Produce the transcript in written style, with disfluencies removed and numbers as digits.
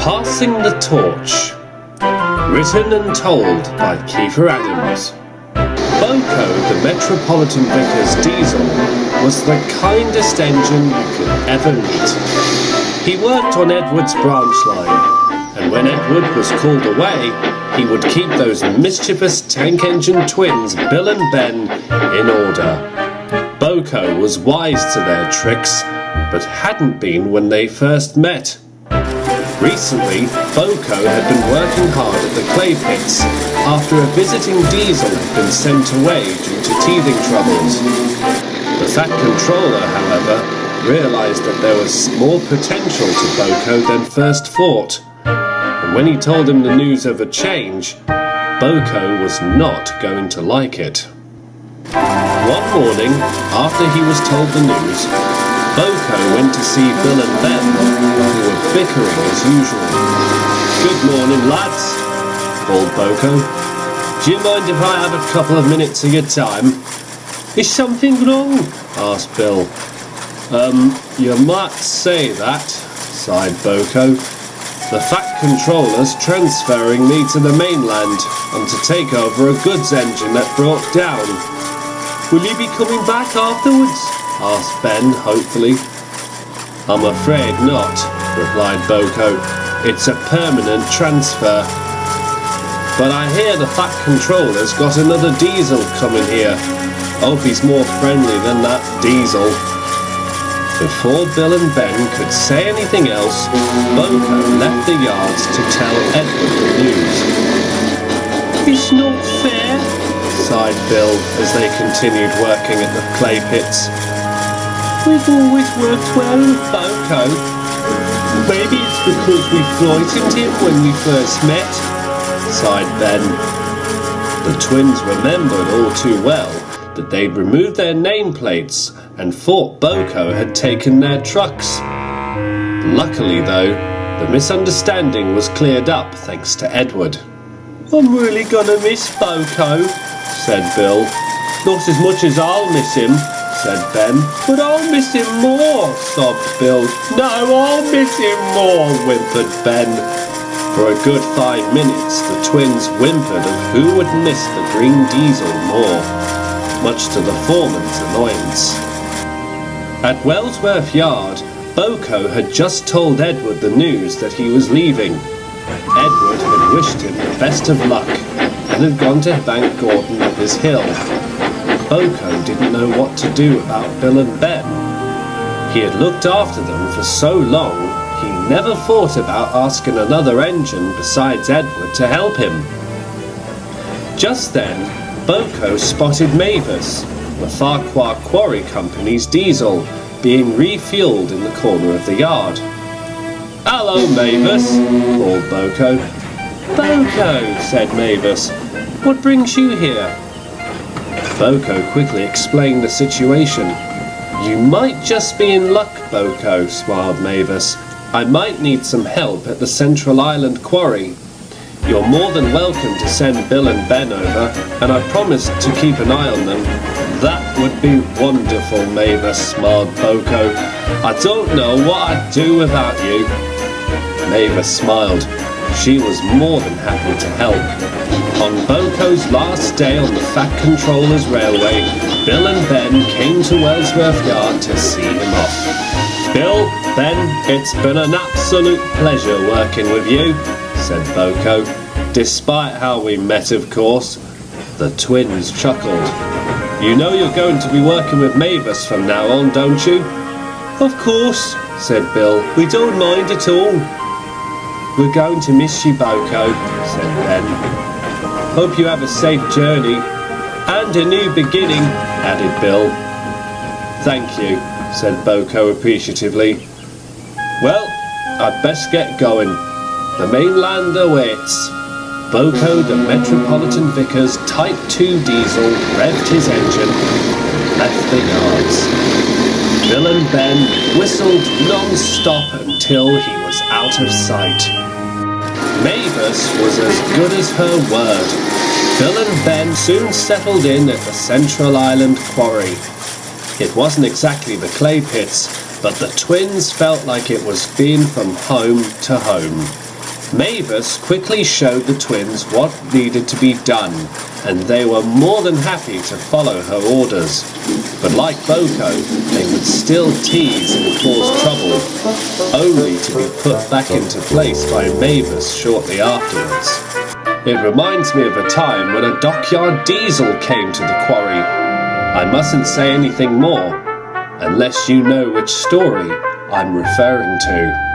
Passing the Torch. Written and told by Kiefer Adams. Boco, the Metropolitan Vickers diesel, was the kindest engine you could ever meet. He worked on Edward's branch line, and when Edward was called away, he would keep those mischievous tank engine twins, Bill and Ben, in order. Boco was wise to their tricks, but hadn't been when they first met. Recently, Boco had been working hard at the clay pits after a visiting diesel had been sent away due to teething troubles. The Fat Controller, however, realised that there was more potential to Boco than first thought, and when he told him the news of a change, Boco was not going to like it. One morning, after he was told the news, Boco went to see Bill and Ben, who were bickering as usual. "Good morning, lads," called Boco. "Do you mind if I have a couple of minutes of your time?" "Is something wrong?" asked Bill. You might say that," sighed Boco. "The Fat Controller's transferring me to the mainland and to take over a goods engine that broke down." "Will you be coming back afterwards?" asked Ben, hopefully. "I'm afraid not," replied Boco. "It's a permanent transfer. But I hear the Fat Controller's got another diesel coming here. Hope he's more friendly than that diesel." Before Bill and Ben could say anything else, Boco left the yards to tell Edward the news. "It's not fair," sighed Bill as they continued working at the clay pits. "We've always worked well with Boco. Maybe it's because we frightened him when we first met," sighed Ben. The twins remembered all too well that they'd removed their nameplates and thought Boco had taken their trucks. Luckily, though, the misunderstanding was cleared up thanks to Edward. "I'm really gonna miss Boco," said Bill. "Not as much as I'll miss him," said Ben. "But I'll miss him more," sobbed Bill. "No, I'll miss him more," whimpered Ben. For a good 5 minutes, the twins whimpered of who would miss the green diesel more, much to the foreman's annoyance. At Wellsworth Yard, Boco had just told Edward the news that he was leaving. Edward had wished him the best of luck and had gone to thank Gordon up his hill. Boco didn't know what to do about Bill and Ben. He had looked after them for so long, he never thought about asking another engine besides Edward to help him. Just then, Boco spotted Mavis, the Farquhar Quarry Company's diesel, being refueled in the corner of the yard. "Hello, Mavis," called Boco. "Boco," said Mavis, "what brings you here?" Boco quickly explained the situation. "You might just be in luck, Boco," smiled Mavis. "I might need some help at the Central Island quarry. You're more than welcome to send Bill and Ben over, and I promised to keep an eye on them." "That would be wonderful, Mavis," smiled Boco. "I don't know what I'd do without you." Mavis smiled. She was more than happy to help. On Boco's last day on the Fat Controller's railway, Bill and Ben came to Wellsworth Yard to see him off. "Bill, Ben, it's been an absolute pleasure working with you," said Boco. "Despite how we met, of course." The twins chuckled. "You know you're going to be working with Mavis from now on, don't you?" "Of course," said Bill. "We don't mind at all." "We're going to miss you, Boco," said Ben. "Hope you have a safe journey." "And a new beginning," added Bill. "Thank you," said Boco appreciatively. "Well, I'd best get going. The mainland awaits." Boco, the Metropolitan Vickers Type 2 diesel, revved his engine and left the yards. Bill and Ben whistled non-stop until he was out of sight. Mavis was as good as her word. Bill and Ben soon settled in at the Central Island quarry. It wasn't exactly the clay pits, but the twins felt like it was being from home to home. Mavis quickly showed the twins what needed to be done, and they were more than happy to follow her orders. But like Boco, they would still tease and cause trouble, only to be put back into place by Mavis shortly afterwards. It reminds me of a time when a dockyard diesel came to the quarry. I mustn't say anything more, unless you know which story I'm referring to.